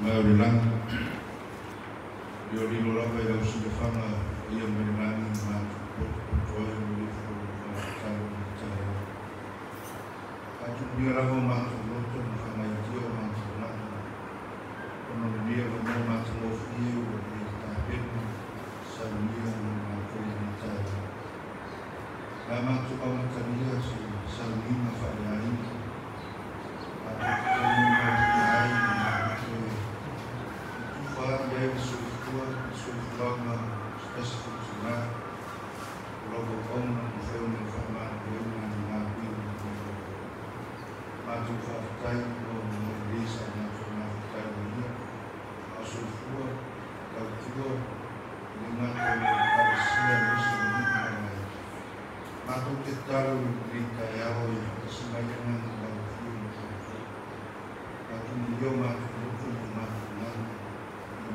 Maurilang Yori Lola by the Sudafana Yamilang Biarlah masuk lotong kamai jio masuk lagi. Kalau dia mau masuk ofio, dia tampil sambil masuk mencari. Lama tu kau mencari si sambil masuk lain. Aku kau masuk lain masuk. Itu faham dia sudah spesifik sudah. Kalau kau nak film format dia maju faktai desa yang faktai ini asal fuar kalau dengan kondisi musim matu kita berita yang sebagian kalau film matu dia matu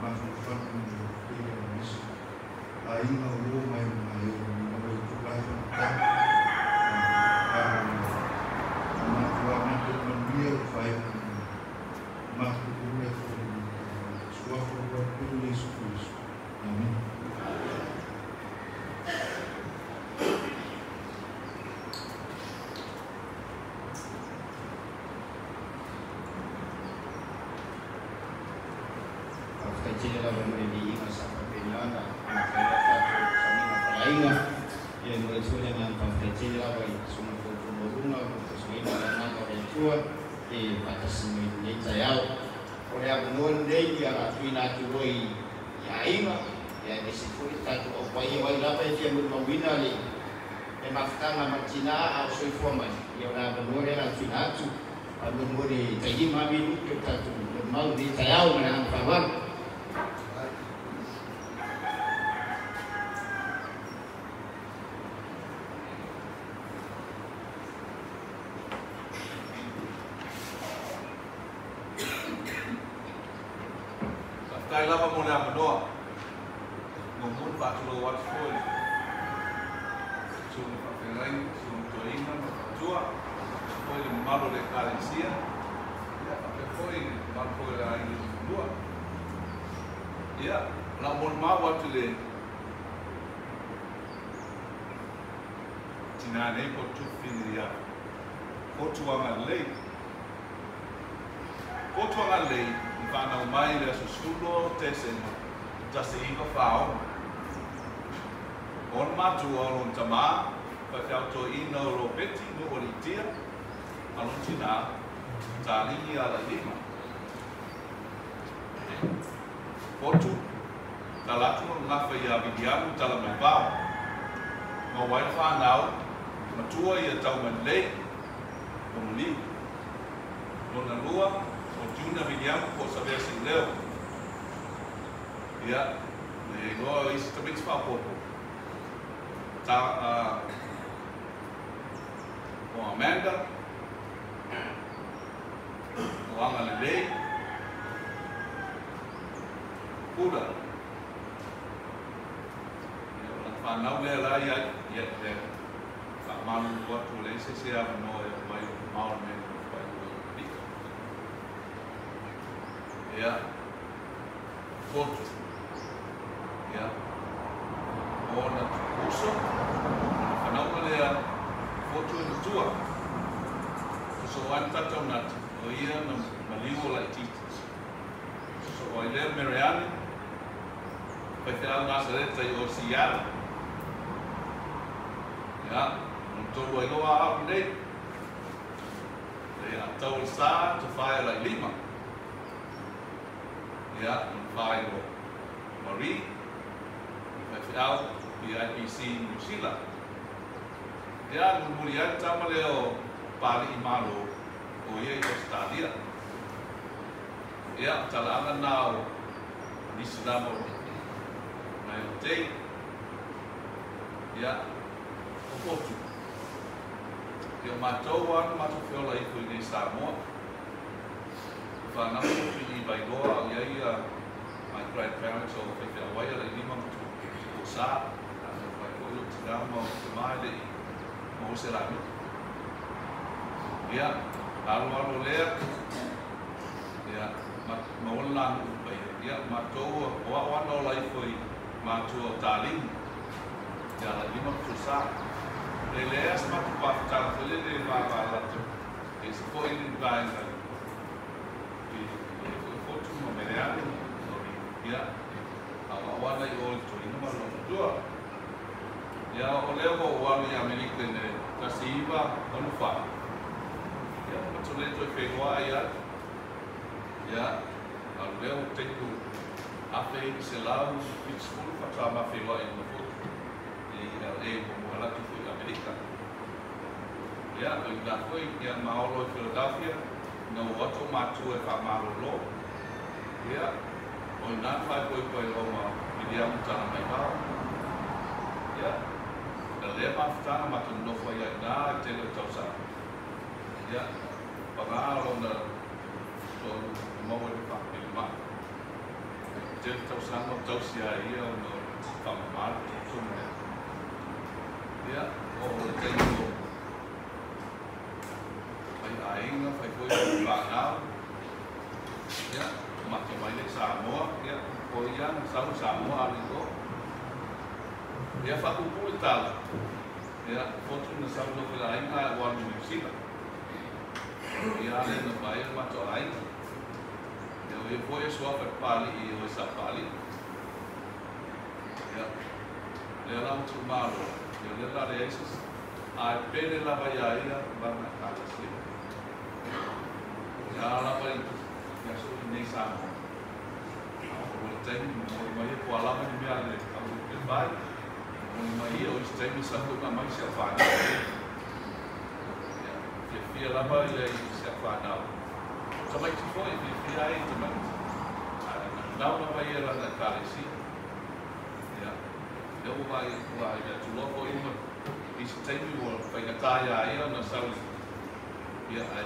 matu faktai tidak bisa aing mau main itu lah dia vai masuk dunia suatu waktu Yesus. Amin. Kecil lah berdiri masa perbelangan, anak saya tak sama lainnya. Yang bersuara dengan kecil lah bagi semua rumah, semua anak orang tua. Batas ini saya oleh abang dia dia tuina tuoi ya inga ya disipuri tatu opai wai lapa yang berbina li emakkan nama Cina atau Soifuaman ya orang abang dia tuina tu abang dia jadi mami itu tatu mau di saya menang kawan. Kaya lama mula mendoa, ngomong pak Sulu wat foi, Sulu pakai lain, Sulu toingan, jua, foi malu dekalensia, ya pakai foi malu foi lain dua, ya lamun mau waktu le, Cina ni kotu filia, kotu angan lei, Pana umai le susulo tesen tasi inga fao on matu on tama pa auto ino ro peti no oritia alon Cina tali ala lima foto talatu ngafa ya bidiamu tala mai pao mo wai fa nau matua ia tau manlei omli lona lua Juna bidiamu po saber sin leo, ya, nego isso também se fala pouco, tá, com a Amanda, o Angalilei, pura, eu não lhe lá ia tá mal no outro lei se a não vai mal mesmo. Ya, foto, ya, ona uso, kanau kalian foto itu tua, soal tata nat, oia maliu lai titis, soal dia Mariani, petal Nazaret tai osiar, ya, untuk dua itu apa deh, ya, tahu sah tu file lai lima. Ya, vai do Marie, FL, BIPC New Zealand. Ya, kemudian sama leo Pali Imalo, Oye Australia. Ya, calangan now di Selamo, Mayotte. Ya, Opotu. Yang matauan matu fiola itu di Samoa. Fana fui baigoa e aí my grandparents ou foi a waia lá em Lima to usar vai coi o tirama o mais de o será ya alo lea ya maulan upai ya matou o no lai foi matou talim ya la lima susah leleas matu paftar lele va la es foi in vai e foto no mereale ya awana i ol to ina malo tua ya o leo o wali amerika ne kasiva onu fa ya matule to fe wa ya al leo tenho afe se lao peaceful fa kama fe wa in no foto e como ela que foi amerika ya o da foi ya maolo Philadelphia no auto matu e fa malo ya o nan fai foi Roma dia mutana mai ba ya da le maftana matun no foi na tele tausa ya pagalo na so mo de pa ma tele tausa no tausia ia no pamal so ya o tenho ai ainda foi ba na ya macam mana Samoa ya Korea Samoa aligo ya faku putal ya foto na Samoa pela ainda o ano musika ya ale na baia mato ai ya foi só para pali e o sapali ya le lá muito malo ya le lá esses ai pele lá vai aí bana casa se ya lá vai ya so nem sabe o tem mai ko ala mai me ale au ke vai o mai o tem sa ko na mai se fa na ya ke fia la mai le se fa na so mai ti foi ke fia ai te mai na na mai era na cara si ya eu vai ya tu logo ima i se tem o vai na taia ai na sau ya ai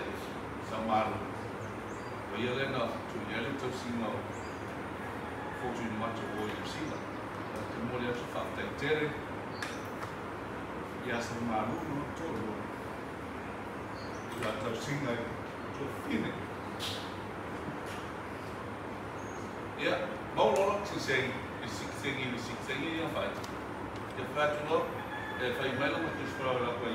samaro ia lena tu ele tu sino foto de mato hoje sino tu mulher tu faz ter e essa malu no todo já tu sino tu fine ia mau logo se sei ia vai e fato lo e fai mais uma coisa para lá para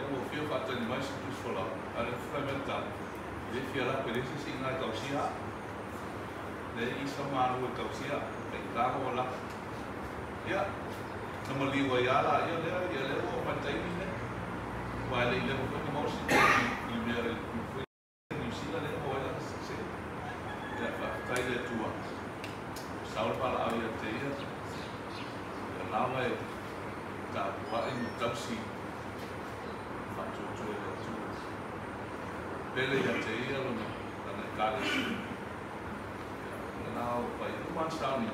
eu vou fio fazer mais coisas para lá para fundamental de fiar a perece sin la tausia de isa malu tausia pe tamo la ya no li wa ya la ya le o pantai ni wa le ko mo si ni me re ni si la le o la se ya fa tai de tua saul para avia te ya la wa ta wa in tausi fa tu pele ya te ia lo na kale na o pai o man stani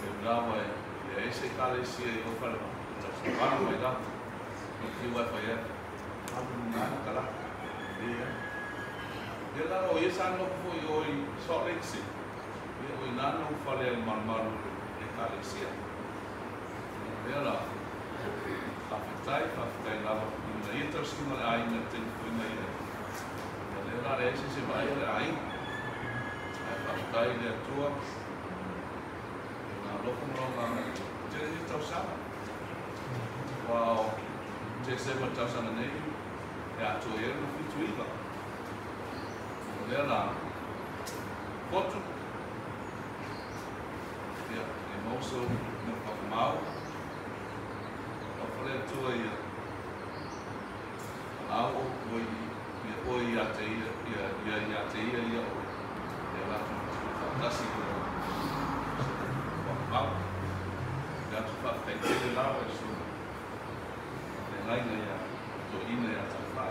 e brava e ese kale si e o fala ta va mai da o ki wa fa ya na kala e la o ye san no fo yo i so lexi e o na no fale man man e kale si e la afetai la na ita sima ai na te na ida la esse se vai aí vai de tua na loco não lá já está usando uau já se vai estar usando nele é a tua no fituiva olha foto é moço no mal eu falei a tua aí lá o oi a te ia ela tá se pau já tu faz tem lá isso lá ia to ina ya tá lá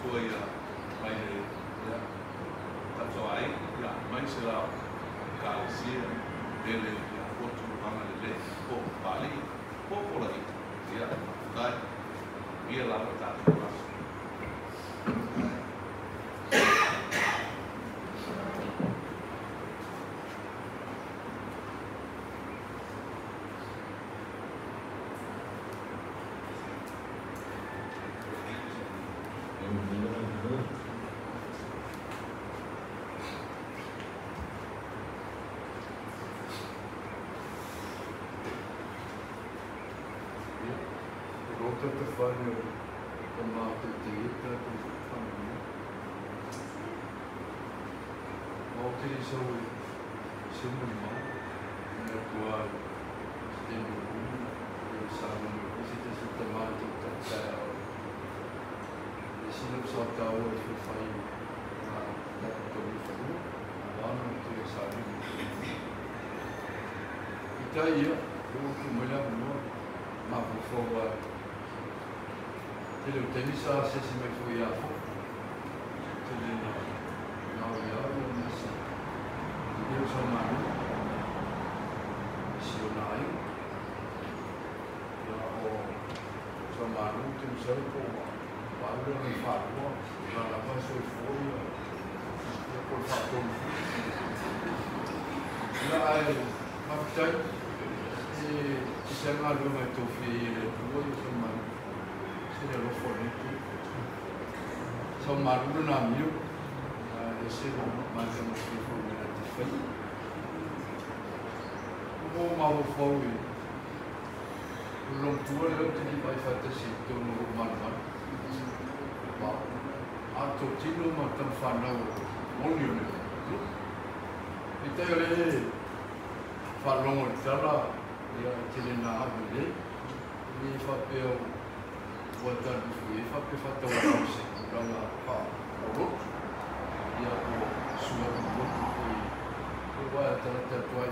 foi vai já tá só aí já mas será calcia ele já foto vamos ler pouco vale pouco lá já tá ia lá tá whānau ka mātou te ita te whanau. Mō te iso e simu mā, nea kua te nuku, e sāmanu, e si te sita mātou ta tāo. E sinu sa tāo e whiwhai nā takutoru whanau, a wāna te e sāmanu. I tā ia, o ku mea mua, mā whawha te leo tenisa se si mai fui a fo. Te le nā ia o nasa. Te leo sa manu. Si o nā iu. Ia o sa manu te usai ko wāura ni whātua. Ia la paso e fōi a. Ia ko whātonu. Ia ai makitai. E se ngā rua mai tōwhi e le tua i sa manu. Se le rofo netu. Sa maruru nā miu. E se lo mata mo whiwho mena te whai. Mō maho whau e. Ulong tua leo te ni mai whatasi tōnu o manuan. Wā. A tō tino ma tam whanau moni o nea. E tai o le whalongo i tala. Ia te le nā ahu le. Ni whapeo wataru fui, whape whatau rause, ranga wha orotu. Ia o sua rotu fui, o waia tarata tuai,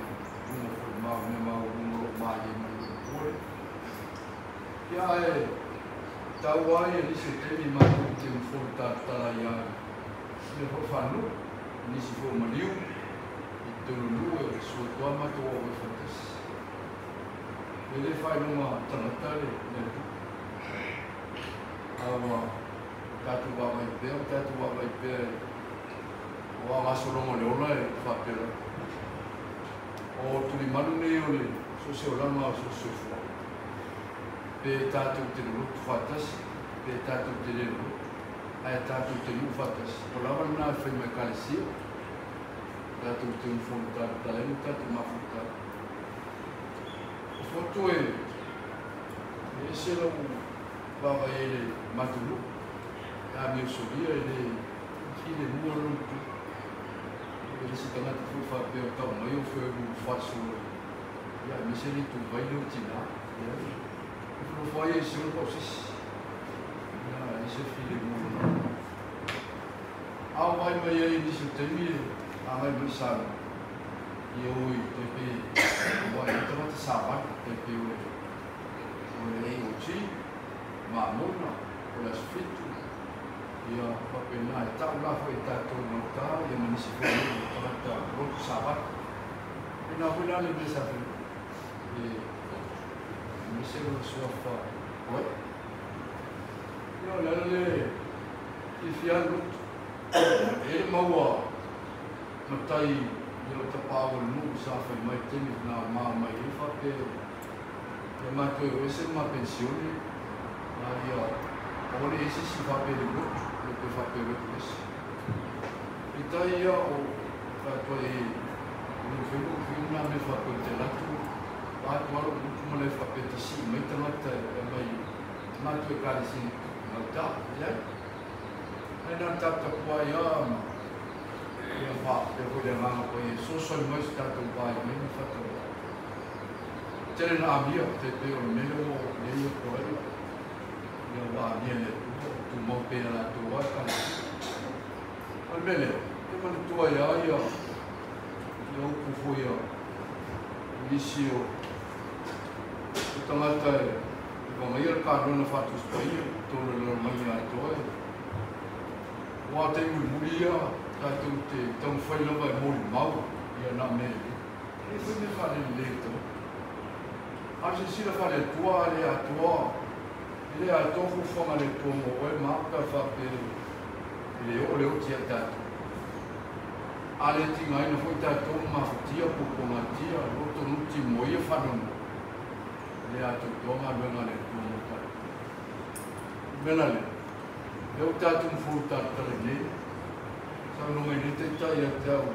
ungo fui mau, me mau, ungo mai e mai ue. Ia e, tau ai e nisi temi matu te mwhuru tātara ia, ia ho whanu, nisi fo maliu, i tūrunu e sua tua matu o e whatas. E le whainunga tanatare, ne tu. Awa tatu wawa i pēr, o a masorongo le ola e whapera. O turi manu nei o le sose o lama o sose o fua. Pē tātou te rutu whatas, pē tātou te reru, ai tātou te nu whatas. O lawa nā whai mai kālesia, tātou te unwhonu tātou talenu, tātou mafuta. O whotu e se lau wawa e le matulu, a mi usoria e le file mua runtu. E le si tangata fu whapeo tau mai o wheu whasu. Ia, mi se li tu vailo tina. Ia, e fu whai e se o pausis. Ia, e se file mua runtu. Au mai mai e nisi temi e a mai mai sara. Ia oi, te pe, wai e tamata sabat, te pe o e o chi. Mamona, o las fitu, ia papena e tau lafo e tātou nota, ia manisi whai e tamata rotu sabat. E nā wina le mesa whi, e misero sua wha koe. Ia lele i whian rotu, e maua matai i o tapao nu sa whai mai temi nā maa mai e whape. E mātou e ose ma pensione, ia, o le ese si whape le rotu, le pe whape rotu ese. I tai ia o katoa e whengu nā me whape te latu, ātuaro ukuma le whape te si, mai tangata e mai mātou e kāre si ngau tā, iai. Ai nā tāta kua ia ma, ia whape hoi le nganga koe e sosoi mai si tātou whai, mai ni whatau. Tere nā mia, te peo mele o leia koe, ia wā mia le tu mau pēna nā tu wai kane. Ai mele, te manu tua ia ia upu fui a nisi o tangata e wanga ia ka rona whatus pai e tōna lora mai a toa e. Wā te muri ia, tātou te tau whailawa e mori mau ia nā mele. E whi me whare le tō. Ase sira whare tua le a toa. Le a tofu whanga le tongo oe maka whape le o leo tia tātou. Ale tinga ina foi tātou mawhatia puponga tia, roto nuti moia whanonu. Le a tonga luenga le tongo tātou. Mena le, leo tātou mwhuru tātou le ne. Sa nunga i nete tai a tau,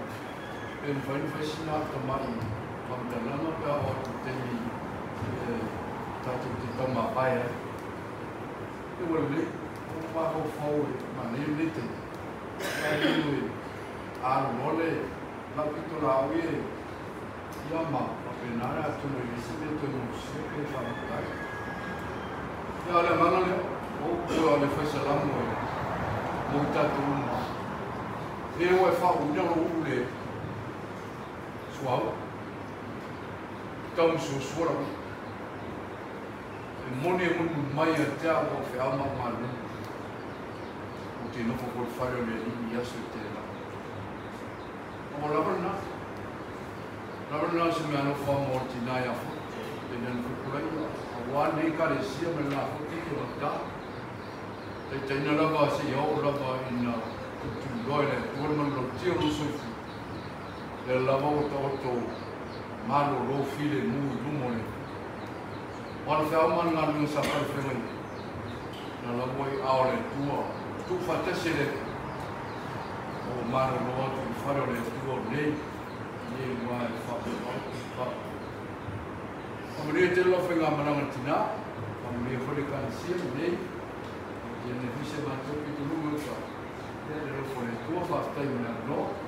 e mwhainu whaisina ata mai, whamtanama pia o tu teni tātou te tau mapai. o le o ma o fau ma le le te ai lui a mole la pitola ue ia ma penara tu le visite tu no se que fa mai ia le mana le o le fa sala mo ta tu ma e o fa u no le suau tão susura moni mai até o que há uma mano o que não for falho nele e a certeza o lá na se me ano fa morti na ia fo e não foi por aí o ano nem carecia me lá fo que não tá e tem na lava se eu lava ina tu loire o irmão lo tio no sufi e lava o to malo lo file mu lumone ora se uma na minha safari foi na lá foi a hora tu fatesse o maro no outro faro le tu nei e mai fa amre te lo foi ngama na tina amre foi kan sia nei e ne fise ma to que tu não fa ele foi tu fa sta in no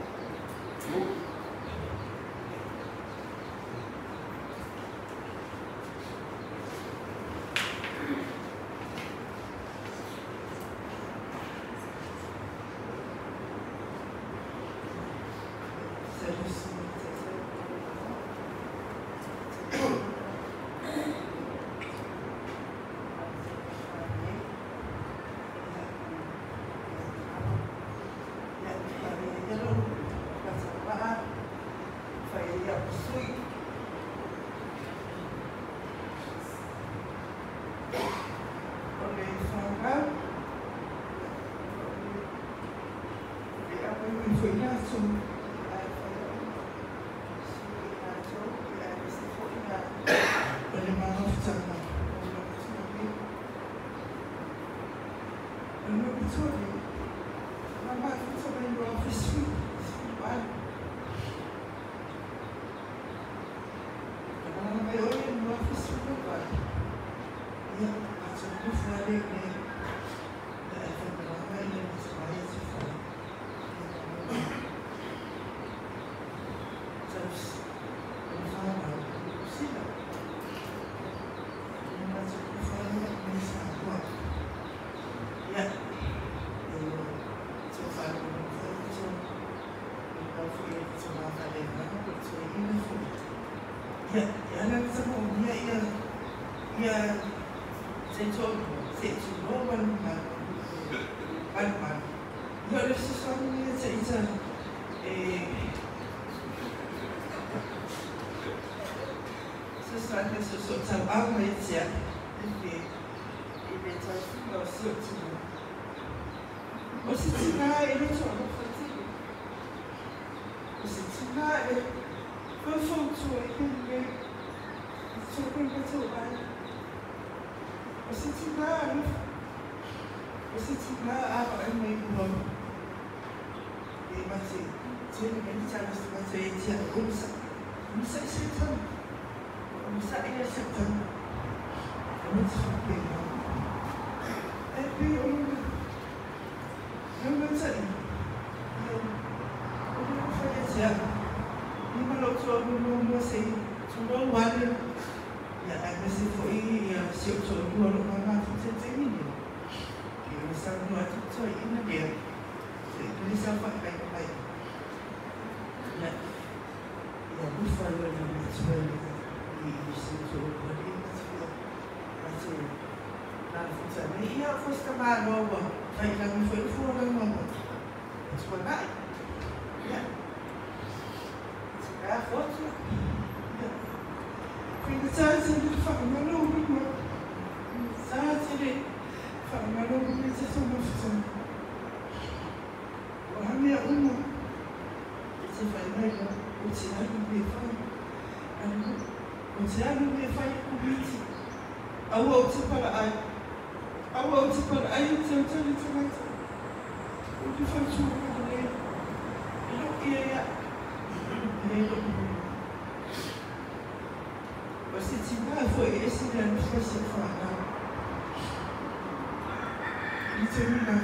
Termina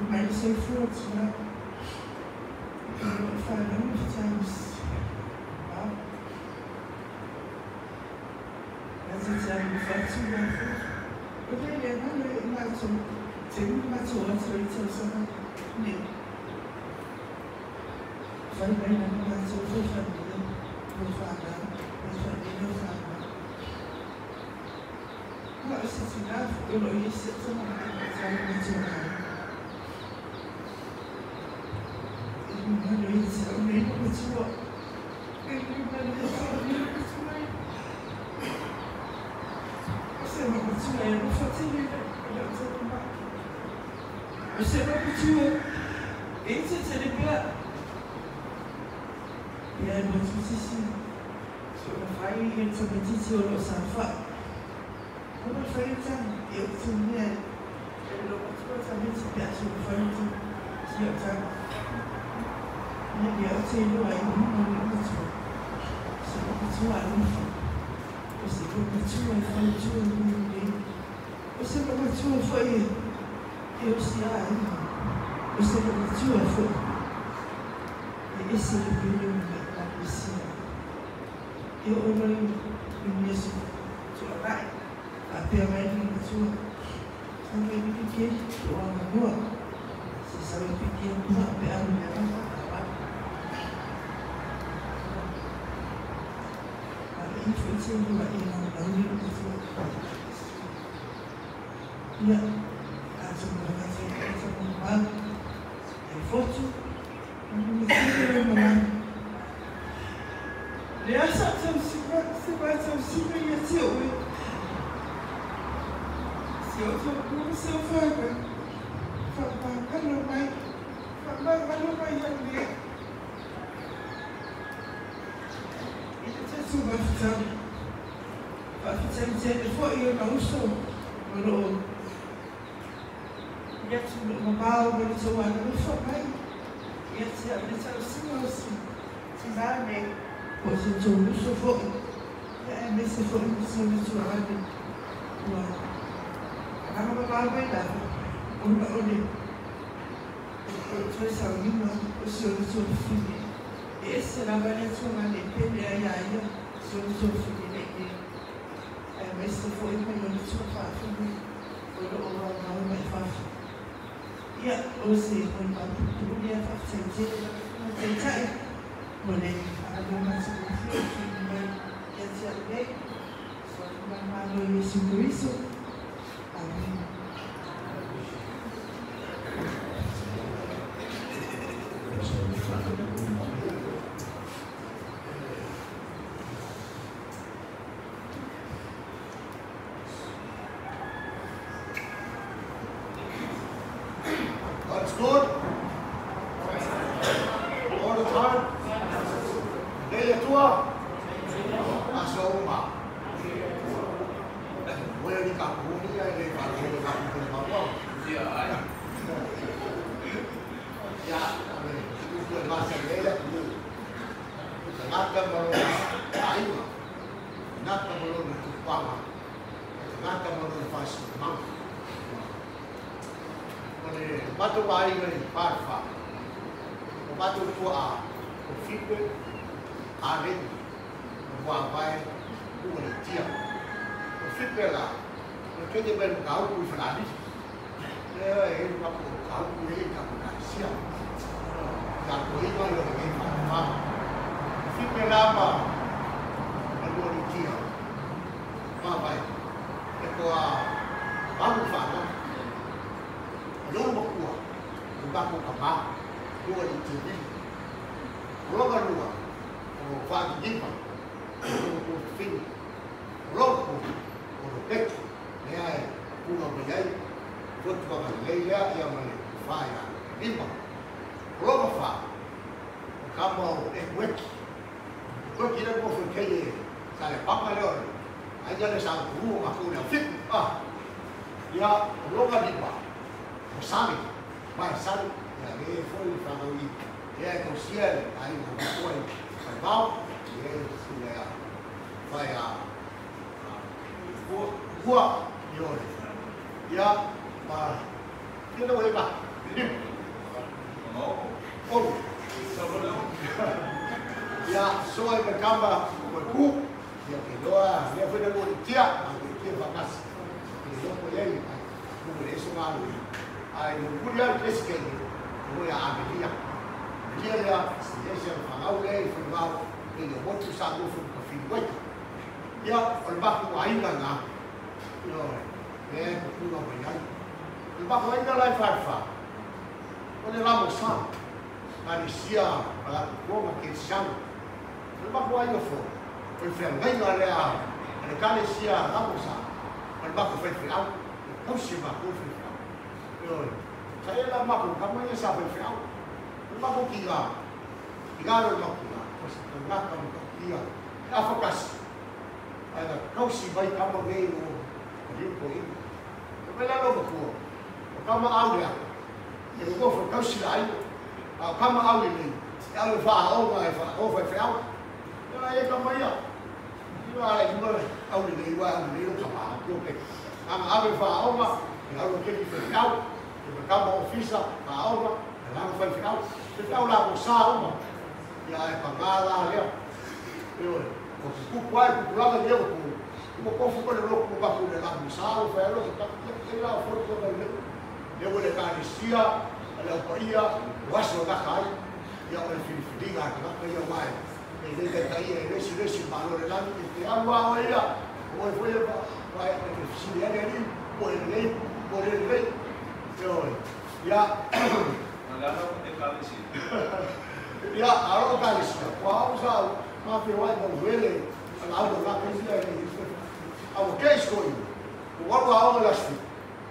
mais sem frutos, né? Falando de times. Mas eu já me faço né? Eu tenho mais tem mais outro então só né. Vai bem na minha família, vou falar, vou falar. Mas se tiver, eu não ia ser tão mal. Você vai continuar. Esse seria pior. E aí, nós precisamos. Se eu não faço, eu só me disse, eu não sei. Como eu falei, eu sou mulher. Eu não posso saber se eu faço. Se eu faço. Eu sei lá, eu não continuo. Se eu continuar, eu não faço. Você não continua, eu falo ninguém. Você não continua, foi eu sei lá, você não continua, foi. E esse é o brilho da piscina. Eu olhei mesmo, chorar, até a mãe não continua. Sabe o que é? Eu amo, você sabe o que é? Uma perna, minha infelizmente não e a semana é forte não e essa se vai ser super e se eu tô com o seu fã não vai vai dizer foi eu não sou no já tinha mal mas eu não sou bem e assim a gente se dá né hoje eu não sou foi é mas se for não sou misturado não vai dar olha eu sou salino eu sou filho esse era a sua maneira e aí sou filho mas se for melhor do que fácil, foi o mais fácil. E você, quando vai para o dia, faz sentido, não tem sair. Porém, a dona se confia que vai ser alguém, só que vai mal isso por isso. Amém. Good. All the time. Day tua. Masuk rumah. Boleh di kampung ni ada kalau di kampung ni apa? Ya. Ya, itu pun masa dia tu. Nak baru ayu. Nak baru kupang. Nak baru fast mang. Batu bayi ni parfa, batu tua, fique, arin, buah bayi, buah tiap, fique lah, kita je berkau kui Fernandes, ini kamu kau kui kamu Garcia, yang kui mana yang ini parfa, fique lama, buah tiap, buah bayi, itu baru faham. Não vou pôr, não dá para acabar, rua de TV, logo a rua, o Fábio Guima, o filho, logo o peito, né, uma mulher, outro para a Leila e a mulher, vai a Guima, logo a Fábio, o cabo é Weki, Weki não vou ficar aí, sabe, papai olha, aí já deixa a rua, uma coisa, fica, e a logo a Guima. Sabe, mas sabe, ele foi para o cielo, aí foi para mal, e ele vai a rua e olha, e a Dia lo eba. Oh. Ya, so ai kamba ko ku. Ya ke doa, dia foi no dia, dia vagas. Dia ko ye. Ko le so ngalu. Ai no kuria keske. Ko ya abelia. Dia ya, dia se fangau le, fangau. Ele botou saco foi para fim do ya, o baco ainda não. Não, é porque não vai aí. O baco ainda lá em Farfá. Quando ela mostrou, parecia para como que chama. O baco ainda foi fermento ali a carecia lá mostrou. O baco foi final. Não se baco foi final. Saya lah baco, kamu yang sahaja final. O baco kira, kira o baco lá. O baco kira, afocas. Ada kau si baik kamu gay mo, hindi ko ini. Kapela lo ko. Kamu awya. Yung ko for kau si ay. Kamu awya ni. Ang fa o mai fa o fa fa. Yung ay kamu ya. Yung ay mo awya ni wa ni lo kama. Yung ke. Kamu awya fa o ma. Yung ke fa fa. Yung kamu ofisa fa o ma. Yung fa fa. Fa la mo sa o ma. Ya ay pangala ya. Yung o pai popular deu o povo foi louco com o papo de lá no sal foi louco que lá foi todo ele deu ele carecia ela poia o acho da cai e a filha que lá ia mais ele que caía esse valor lá que água olha foi vai se ele ali por ele ya ya a carecia qual usar ma pe wa mo vele ala do la pensia ni a o que escolhe o wa la sti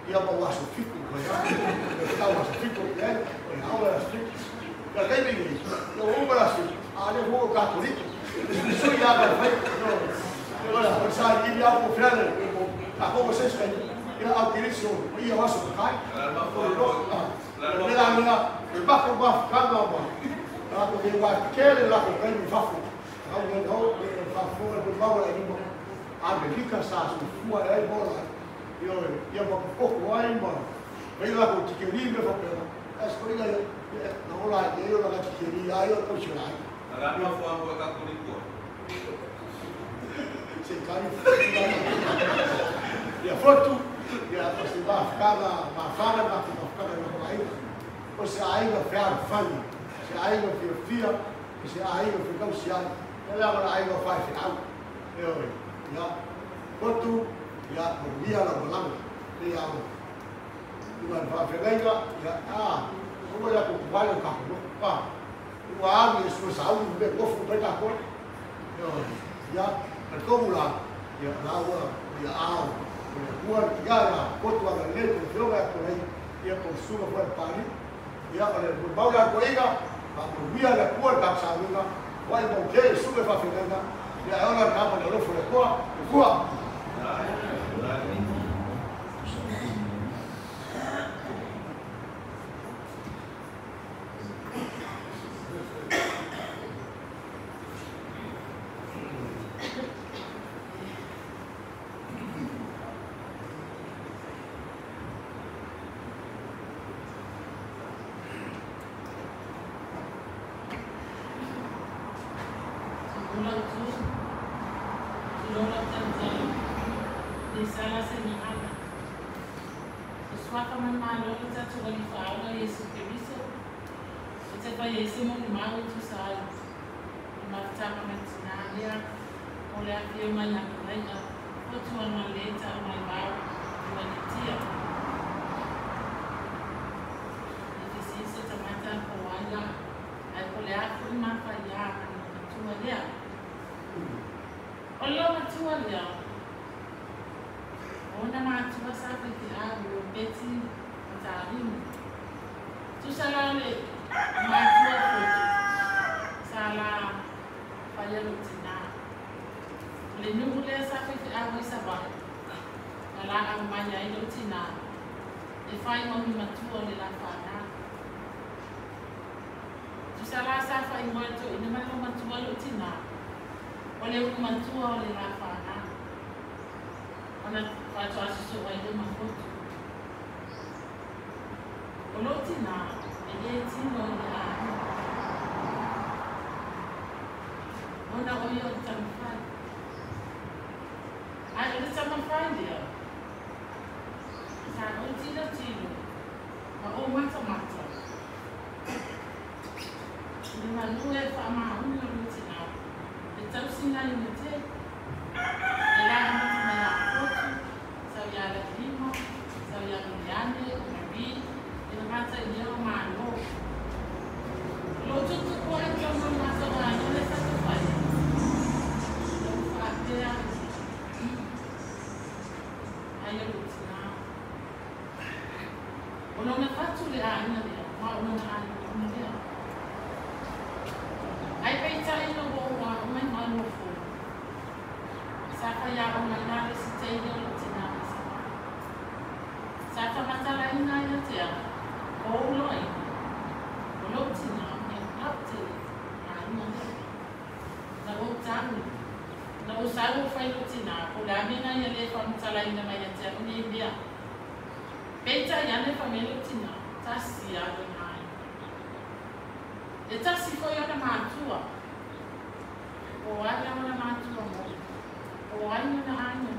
ia mo wa so fico ko ya ta wa so fico né a wa la sti ya kai ni no o la sti a le ho católico isso ia ba fai no ora por sa ni ya po frale a como se está ia a direção ia wa so kai la mira el bajo va ficando a ko ni wa kele la ko kai ni fa alguém não faz fora do mal aí bom a América sabe fora aí bom eu vou pouco aí bom vem lá com que livre vou pegar as coisas não lá eu lá que queria aí eu tô chorando agora não foi uma coisa católica se cai e a foto e a você vai ficar na fala vai ficar na aí você aí vai ficar fã você aí vai ficar você aí vai ficar social ela vai aí vai final eu ya foto ya dia la bolang dia bukan vai ficar ya como ya com vai o carro pá o ar e isso saúde bem gosto bem da cor ya como lá ya lá ya buat ya foto a galera que eu vai por aí ya consumo por Paris ya olha por baula colega vamos via la cor da saúde vai bom que sube para frente e agora acaba de novo fora Olotina, ele tinha ona oyo tamfai. Ai, ele tamfai dia. Sa otina tino. Ma o mata mata. Ni manue fa ma una lutina. E tau sina ni mate. Ela mata na foto. Sa ya la lima, sa ya miliane, mabi. Ela mata ni o mano. Lo tutu ko e tomo mata na ele sa to fai. Ayo lutina. Ono na fatu le ana le, ma ono na ana le. Ai peita ino bo wa o mai ma no fo. Sa ka ya o mai na le site yo lutina sa. Sa ka mata la ina ya te a. O loi. O lutina e apte ana le. Na o tanu. Na usaha fai lutina, o la mina ya le fa mutala ina mai ya te ni bia. Peita ya ne fa me lutina, tasi ya le mai. E tasi fo ya na matua. O ai ya na matua mo. O ai na ana.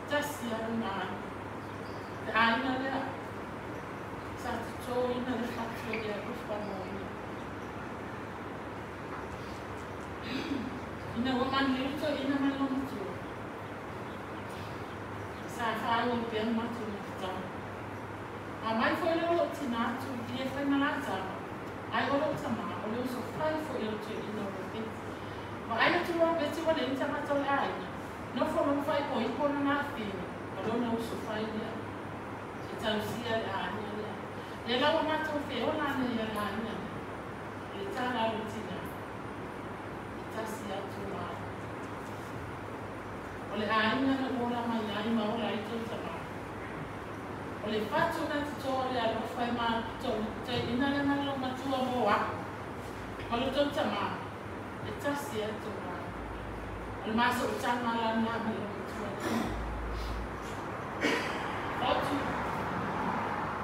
Tasi ya le mai. Te ai na le. Sa to ina le fa to ya ko fa mo. Ina waman lirito, ina malong tu. Sa fawon piang matu mata. Amai foi lo tinatu, dia foi malata. Ai olo tama, olo so fai foi lo tu ina rote. Ma ai na tuwa beti wale inta mata ai. No fo lo fai ko iko na na fi. Olo no so fai dia. Ita usia ai dia. Dia lawa mata fe ona ne ya ai. Ita la rutina. Tasi atua. Ole aina na ora mai ai ma ora i tō tama. Ole fatu na tō le alo whai ma tō te ina le malo matua moa. Malo tō tama. E tasi atua. Ole maso utama la na malo matua. Fatu.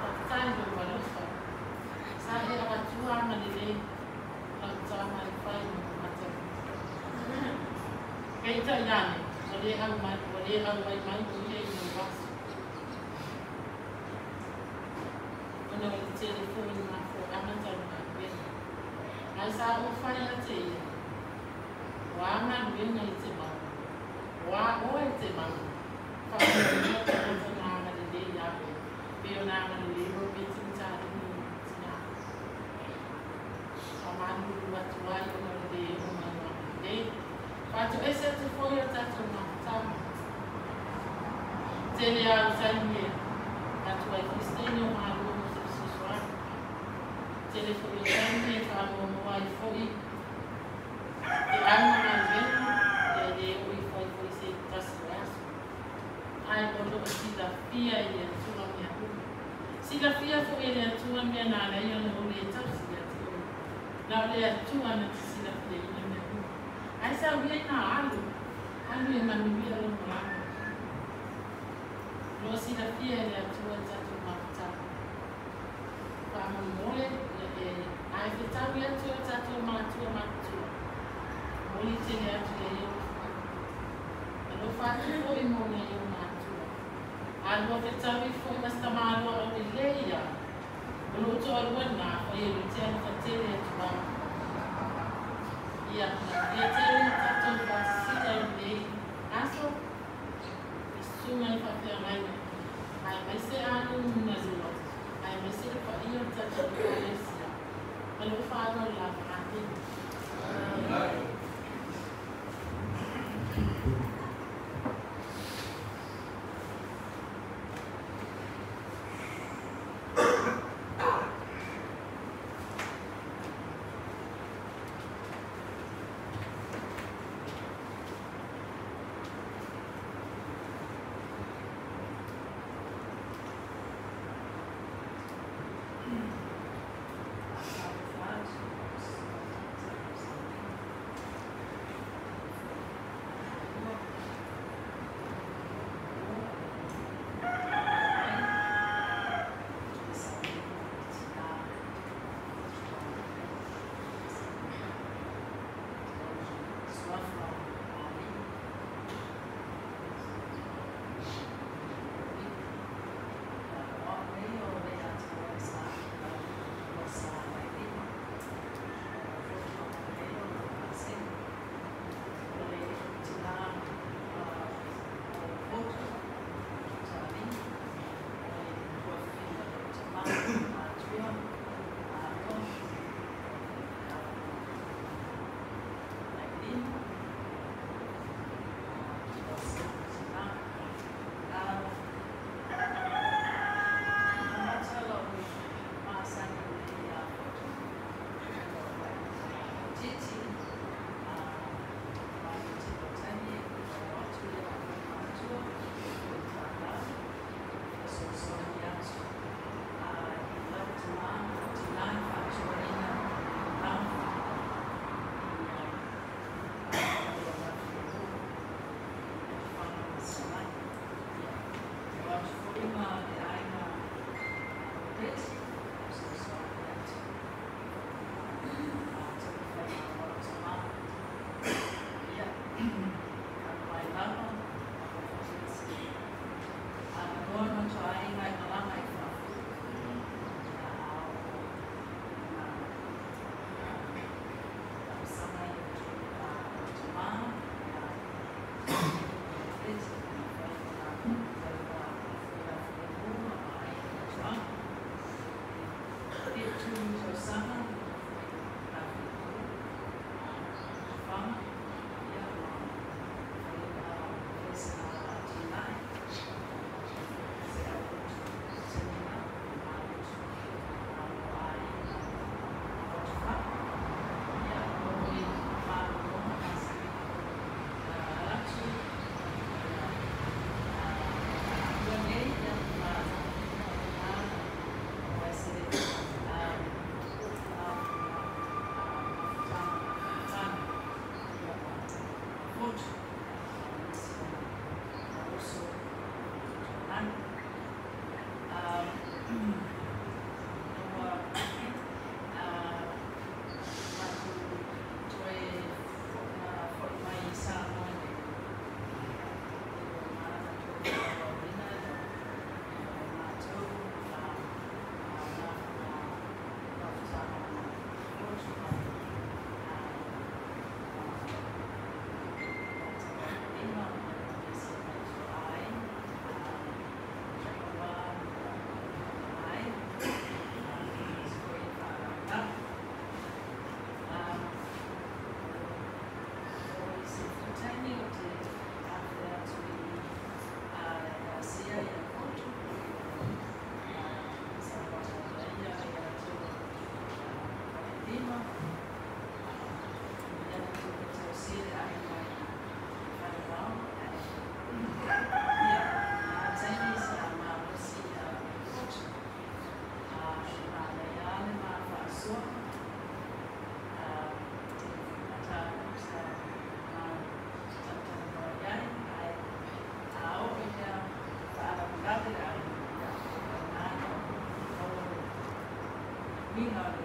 Tatai no walofa. Sa e atua ma lele. Atua ma le whai mo. Peita yani, wale hau mai kuye ino wasu. Ono wale telefoni ma fo amata ma kwe. Ai sa o fai ate ia. Wa ama nwenga ite ma. Wa o ite ma. Fa o ino kata na ama lele yabe. Peo na ama lele ho beti mtari ni tina. Amanu watu wayo na lele ho manu lele. Pato ese tu foi o tato matama. Tele a usanie. Pato ai cristiano malu no sexual. Tele foi o usanie falo no ai foi. E ama na venda, ele foi se tasas. Ai quando a desafia e a tua minha rua. Se desafia foi ele a tua minha nada e eu não lhe tasas. Não lhe a tua na desafia. Ai sa wia na alu e manubia lo mwana. Lo si la fia le atua tatu mata. Pa mole ai te tau ia tua tatu matua matua. Moli te le atu le yo. Lo fatu ko i mone yo matua. Alu te tau i foi basta malo o le leia. Lo to alwana o ye lo te anu fatele atua. Ia, ia tele tato vasita nei aso. Suma i whawhia mai. Ai mai se anu na zilo. Ai mai se le whaia tato kalesia. Alo whāno la whāti. Maybe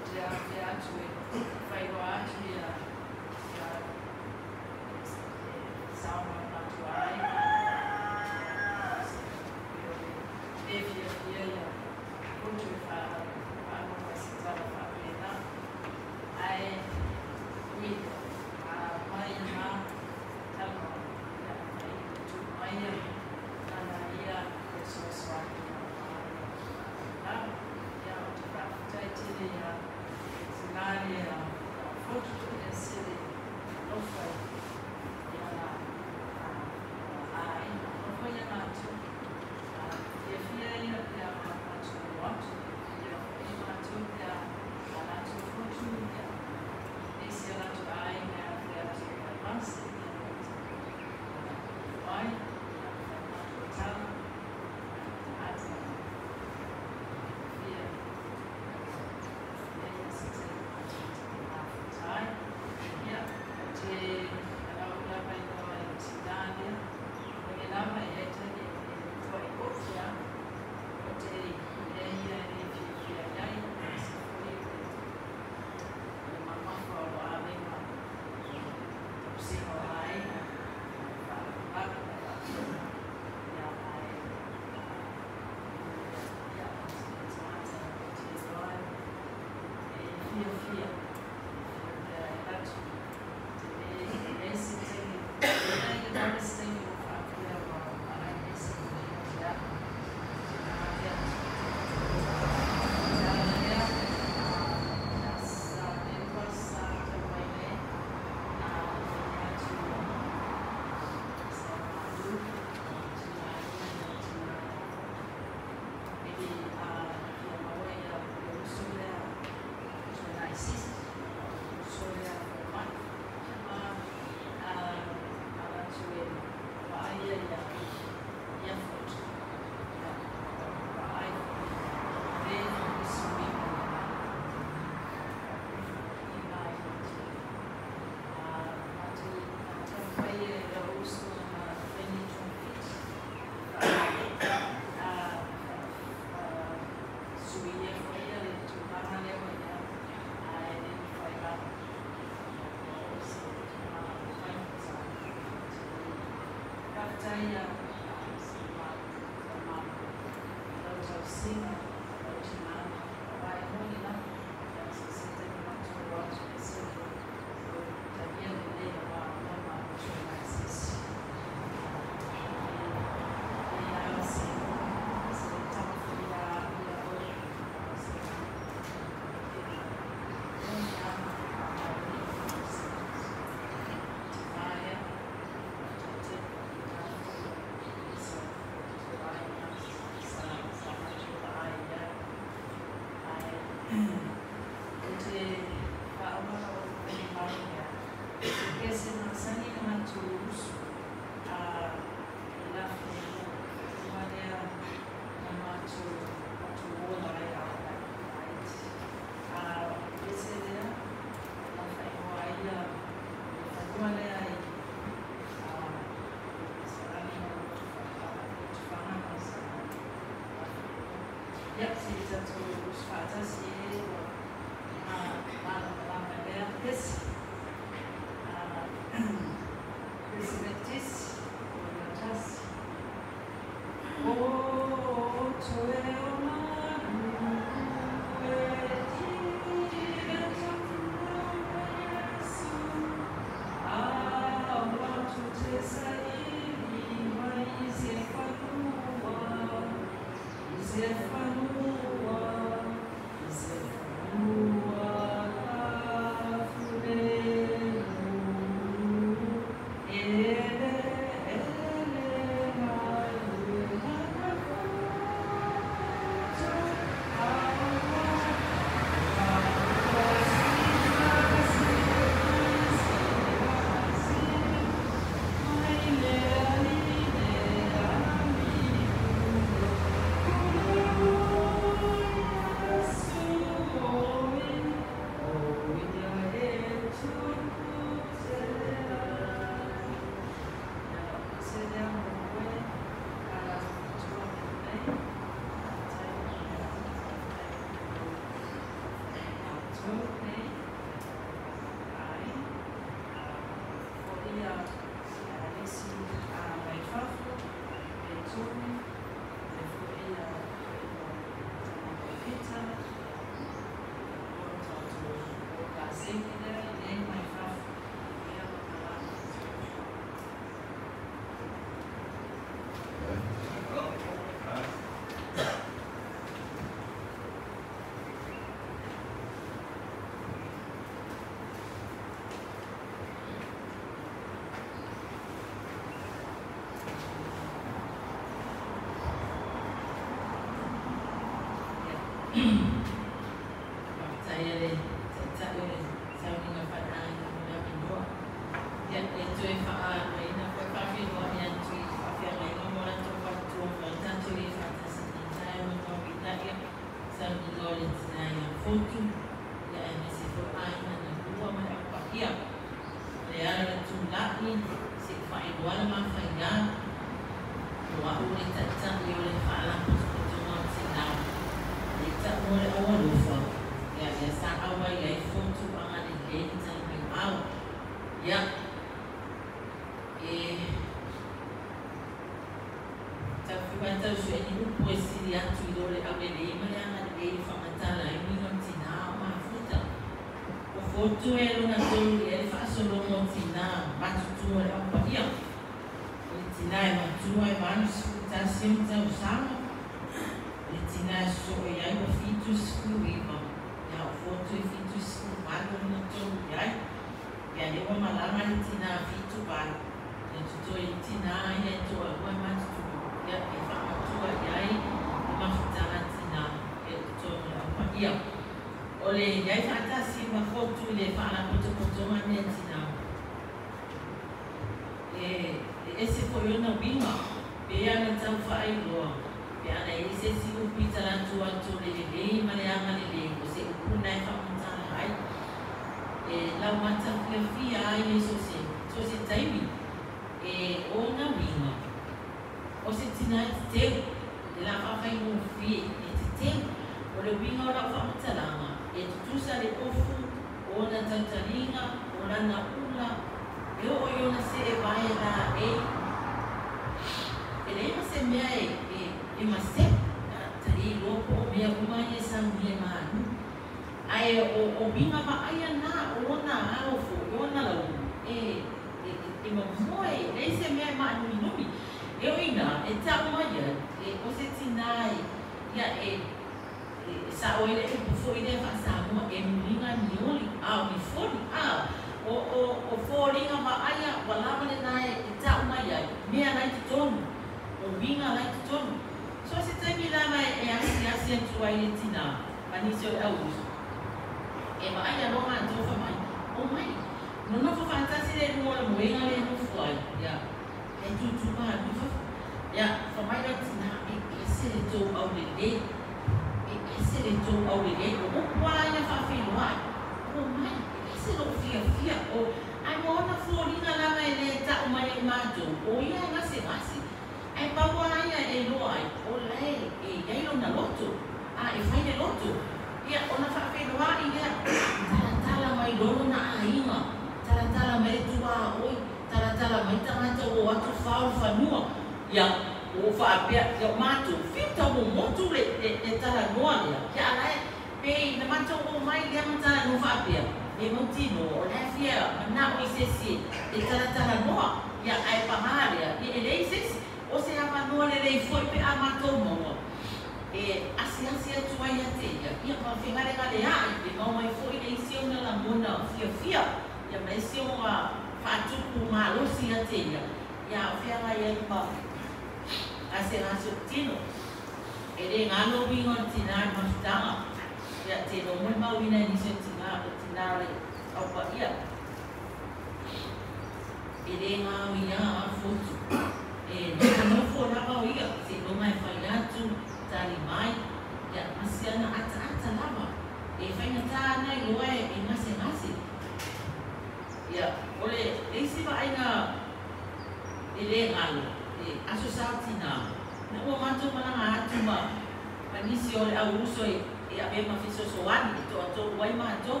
Manisi ole au uso e a be ma fiso so wani to wai mātou.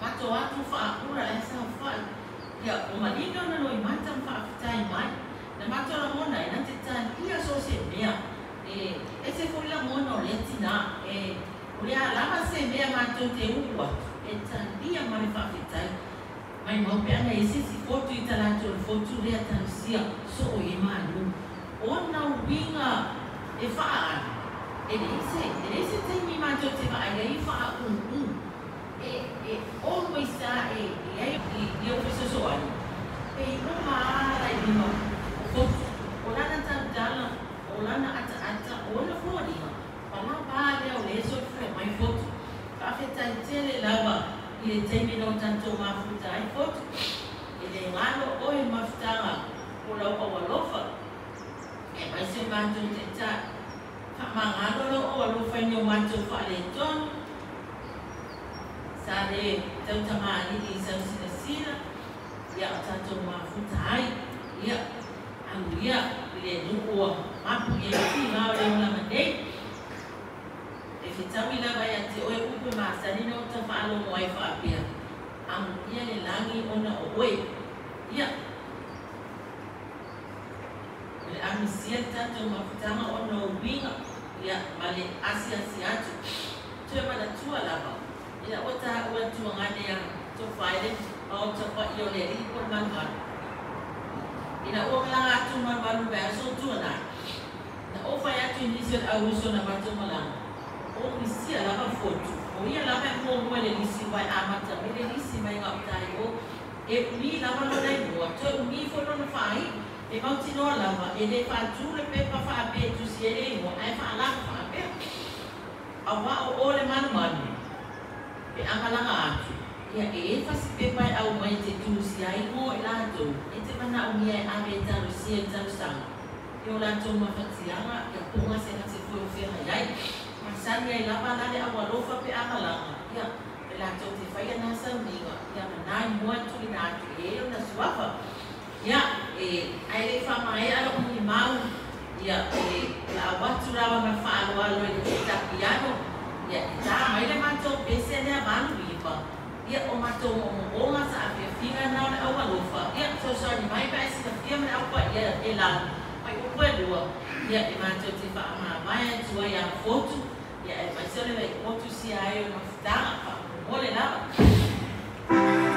Mātou atu whaakura e sa whai. Ia, o malino na loi mātam whaafitai mai. Na mātou la mona e nante tān ia so se mea. E se furi la mona o lea tina. O lea lama se mea mātou te uwa. E tān ia mai whaafitai. Mai mau peana e sisi fotu i talato o fotu rea tanusia. So o e manu. Ona winga e whaa. E reise taimi mātou te wha ai ai wha always i au fiso ai. E no maara i lima o fotu. O lana tautala, o lana ata, o na fuaringa. Pala pāre o le so fwe mai fotu. Ka whetai tele lawa i le taimi no tanto mafuta ai fotu. E le ngalo o e mafutanga o lau awalofa. E mai se mātou te tā. Mangalo o alofa i no mātou whaale tonu. Sa le tautama i sau sina sina. Ia o tātou mafuta ai. Ia anu ia i le nukua mapu i e ki ngao le ola mandei. E whitawi lawa ia te oe upe maasanina o ta whaalo moai whaapia. Anu ia le langi ona o oe. Ia. Le amisia tātou mafutanga ona o winga. Ia, male asi atu. Tue mana tua lava. Ia, o ta ua tua ngane a to whaere, o ta wha i o le ri por mangaru. Ina o malanga atu marwaru bea so tua nai. Na o whai atu inisio au uso na mato malanga. O misia lava fotu. O ia lava e mua mua le lisi wai amata. Me le lisi mai ngau tai o. E umi lava lo nei mua. Tue umi fono na whai. E mauti noa lava, e le whātū le pepa whaape tu si e le mo, ai whaalaka whaape. A wā o le manu manu, e amalanga atu. Ia e whasi pepa e au mai te tu si ai mo e lātou, e te mana o mia e ame e taru si e taru sanga. E o lātou mawhaksianga, e a punga se na se fui o whia iai. Masani ai lava lale a walofa pe amalanga. Ia, e lātou te whaia nasa uninga. Ia manai mua tu i nātu e o na suafa. Ia, ai le whamai ala uni mau. Ia, la watu rawa ma whaalo alo e te tapiano. Ia, tā mai le mātou pese nea manu iwa. Ia, o mātou o onga sa apia whina nao le au alofa. Ia, so ni mai pa esi na whia me au pa ia e lau. Mai upo e lua. Ia, e mātou te wha mai atua ia fotu. Ia, e mai sole mai fotu si ai o mawhitanga. Mole lawa. Amen.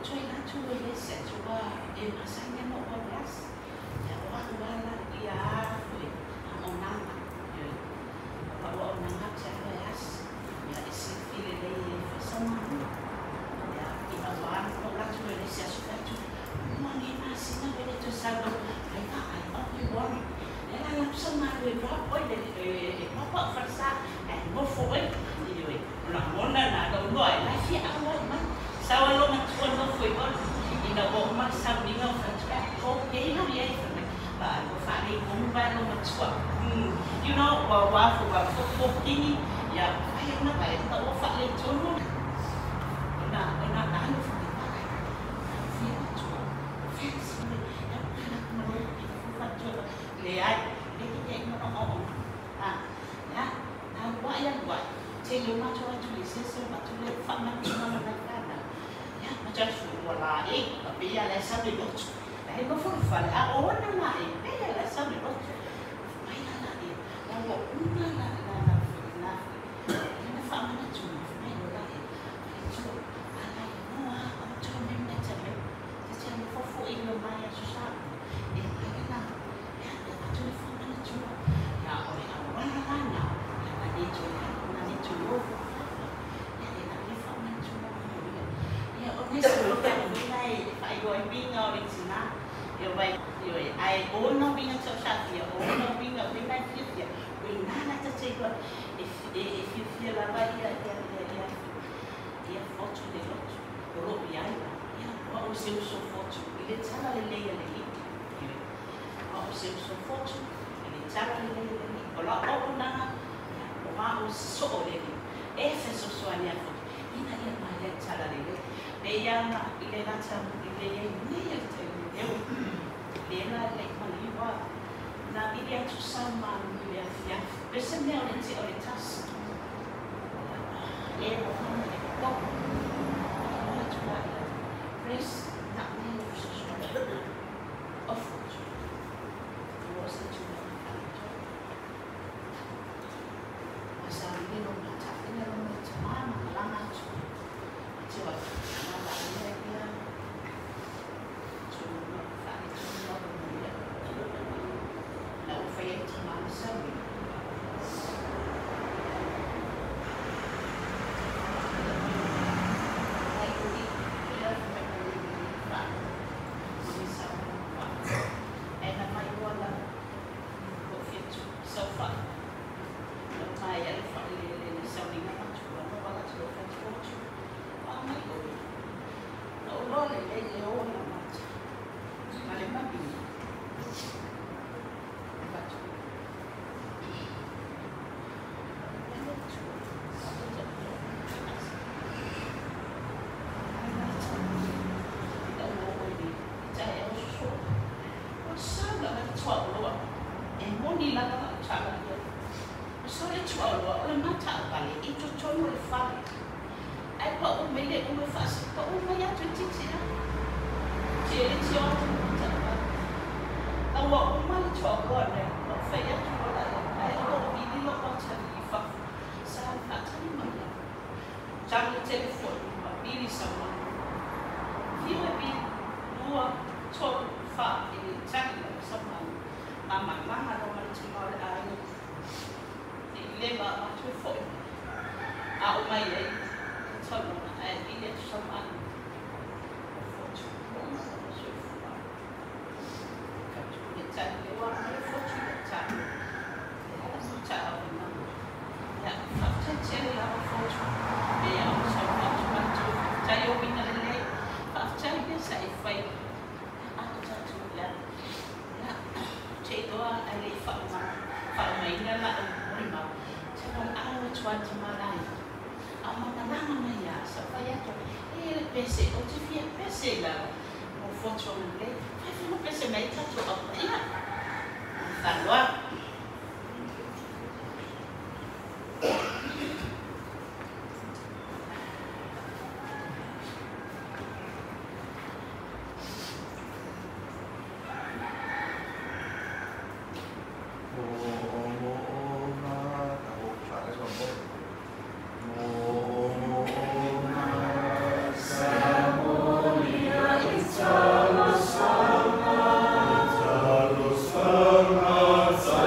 Tua apa ini apa versa mau foi ini nak mana nak dah loy lah siapa mah sawalo macam mau foi on ina bo mak sam ni ngau versa kau ni nak dia ba ko fa ni kung ba lo macam you know wa kini ya ayah nak bayar tak wa fa le jono na anu lihat dia ngomong ya buat yang buat saya macam tulis saya macam lepas macam mana ya macam semua lain tapi ya lah sampai bocor dah itu fufal orang lain ya lah sampai bocor mana lain kalau mana ini faham macam mana lain itu ada yang macam macam fufu ini lumayan susah ai ổn nó bị ngăn sâu sát thì ổn nó bị ngăn bên này phía thì mình đã cho chơi rồi if you feel like yeah fortune rồi bị ai yeah what was your so fortune ile tsala le what was your so fortune ile tsala le kalau aku nak mau so le sesuatu ina ia mai tsala le dia ile macam ile ni dia Lena like maliwa na bilia tu sama bilia ya besemnya oleh si oleh tas Lena kok coba press nak ni sesuatu of was it to masa ini lo macam ini lo macam mana malang coba mana dia Saludos,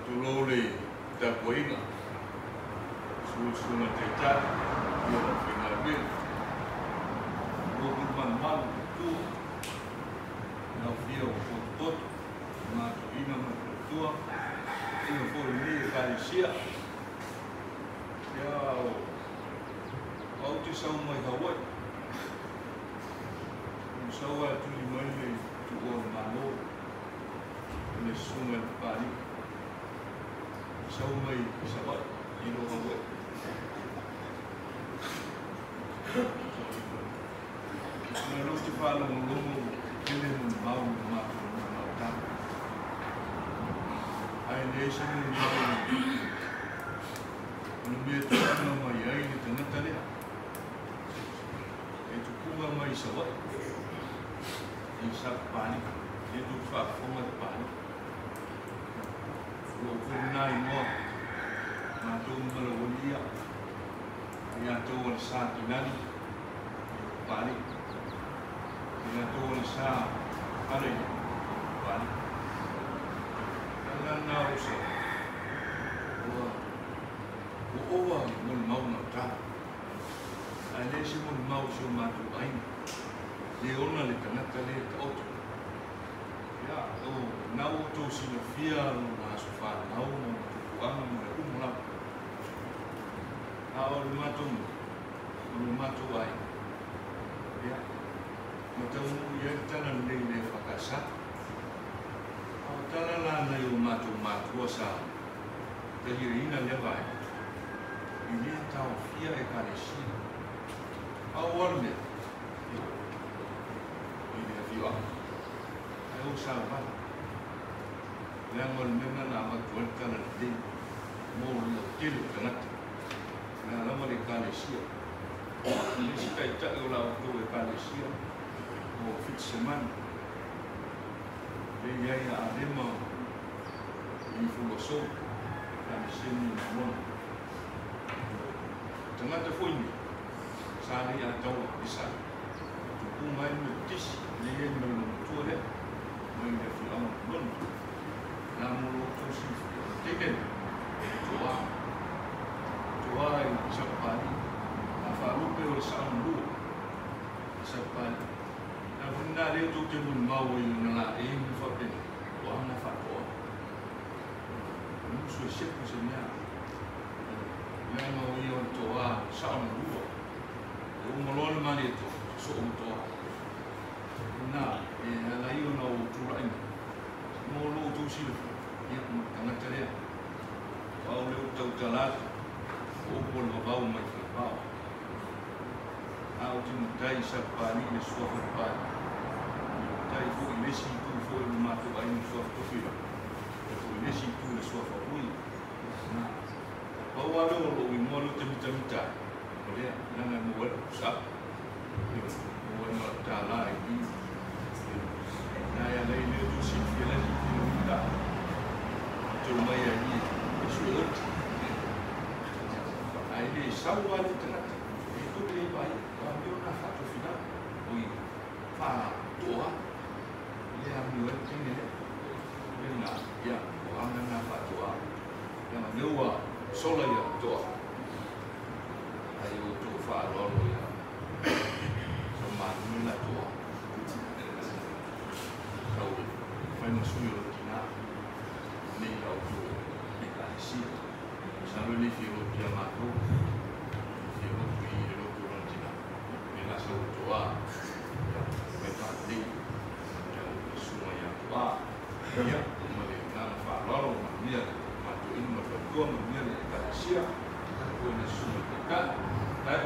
Matulou le tapuinga. Suna te tata. Ia la whina mea. Rokun man tu. Nau fia o potopoto. Mato ina matua. Ina fo ni kalisia. Ya o. Au te sau mai Hawaii. Sau a tuli mai le tu o malo. Le sunga pari. Sau mai sabat ino Hawaii. Na no te fala mo lomo kele mo mau mau ta. Ai nation mo mau. No me tu na mai ai ni tana tale. E tu kuga mai sabat. Isa pani. E tu fa forma de pani. O kunai mo. Ma tu mo lo dia. Ia tu o sa tunani. Pani. Ia tu o sa ale. Pani. Ana na o sa. O mo mau na ta. Ale si mo mau so ma tu ai. Le ona le kanaka le auto. Ya, o na auto si na fia na sofa na o mo kuanga mo le umula. A o le mato ai. Ya. Matau ia tana nei le fakasa. A o tala la na o mato sa. Te hirina le vai. Ini tau fia e kanesi. A o orme. Ai o sa va. Le ngol mena na ma tuerta na de. Mo lo tilo kanat. Na la mo le kalesia. Ni si kai ta o la o le kalesia. O fit semana. Le ia ia adema. I fuloso. Kalesia ni mo. Tangata foi. Sa ni a tau isa. Tu mai no tis. Ele não tudo é muito diferente do mundo. Na mão tu se tem tua e sapali a faru pelo sandu sapali na bunda le tu te mun mau e na e me fa pe o ana fa ko não sou chefe de minha na mau e o tua sandu o molon manito so o tua na e la io no turai mo lo tu si e na tarea au le tau talat o por no bau mai bau au tu tai sa pani le so fa pa tai fu le si tu fu no ma tu ai no so tu fi tu le si tu le so fa ui na au alo lo i mo lo te mita ole na na mo sa mo no ta la i na ya le le tu si fi le ni ta tu mai ai sulit ai le sawa le tena itu le bai ambil na satu final ui fa doa le ambil tene le na ya o anga na fa doa ya lewa sola ya doa ai o tu fa lolo ya sama ni la doa kau fai masuyo tina ni kau tu si salo ni fio dia mato fio qui lo corontina nella sua tua ya meta di ya semua ya tua ya male na fa loro mia mato in ma fa ko mia le kasia ko na suma ka dan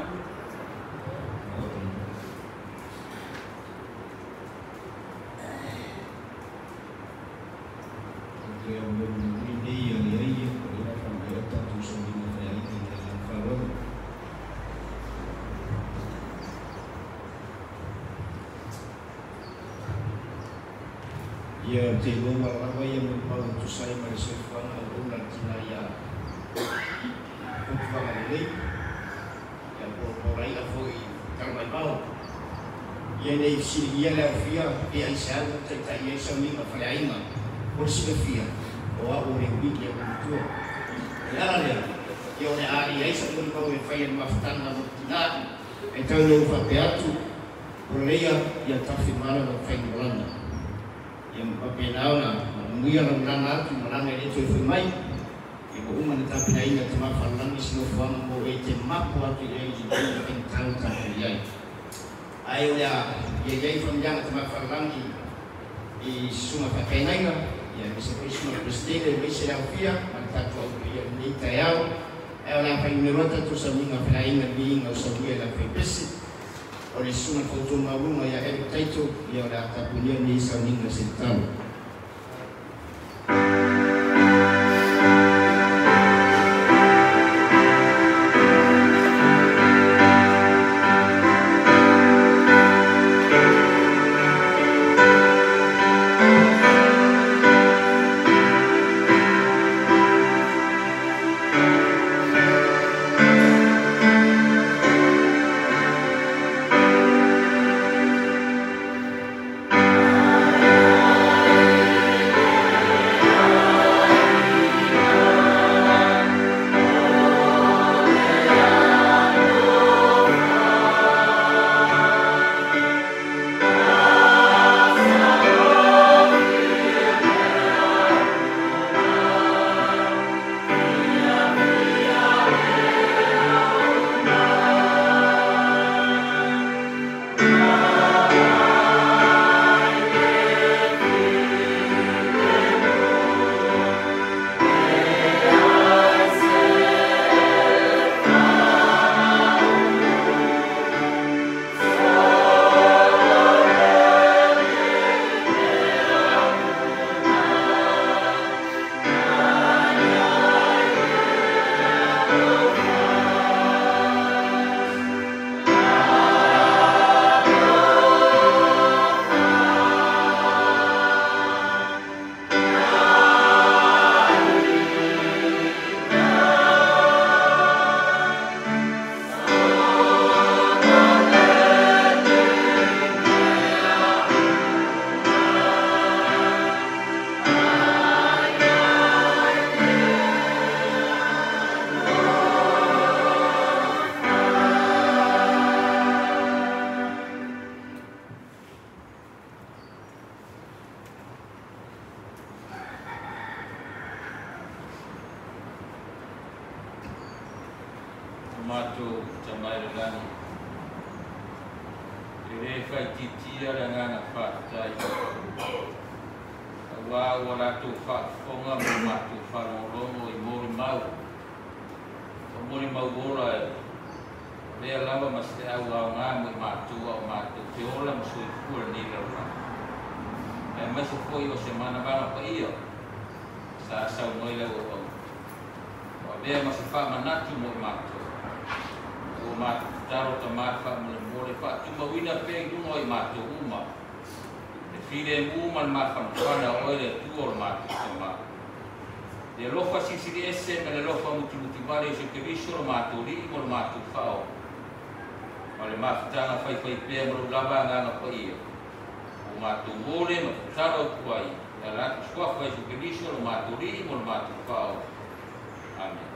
ia te longa rawa ia me pau tu sai mai se fanga runa tina ia o fanga lei ia po rai a foi tang mai pau ia nei si ia le fia e ai sa te tai ia sa mi ma fale ai ma por si fia o au le wiki o tua ya le yo le ari ai sa ko ko e fai ma fatana mo tinati e tau no fa beatu o le ia tafi mala no fai molana ia mapena ona muia no nana atu malanga e to foi mai e ko uma na tapi na ina tama falanga sino fama mo e te mapo atu e i en tau tapi ai ai olha ia from jang tama falanga i suma pakenainga ia bisa suma presidente bisa fia mata to ia ni tayau e olha fa imerota to sa minga flainga binga so ia la fepesi olha suma foto maruma ia e taito ia olha tapunia ni sa minga sentalo Mato tamai lani. Ere fai titia dengan apa tai. Wa wala tu fa fonga mo mato fa longo I mori mau. Mori mau ora. Le lava mas te au nga mo mato te ola mo sui fu ni la. E mas foi o semana ba pa io. Sa mo ile o. Wa be mas fa manatu mo mato. Mat taro tamat fa mole fa tu mawina pe tu moi mato uma e file uma mat fa fana oile tu or mat sama de lo fa si esse me lo fa muti vale se che visoro mato ri mo mato fa o male mat tana fa pe mo lava nga pa io o mato mole ma taro tuai la sua fa se che visoro mato ri mo mato fa o amen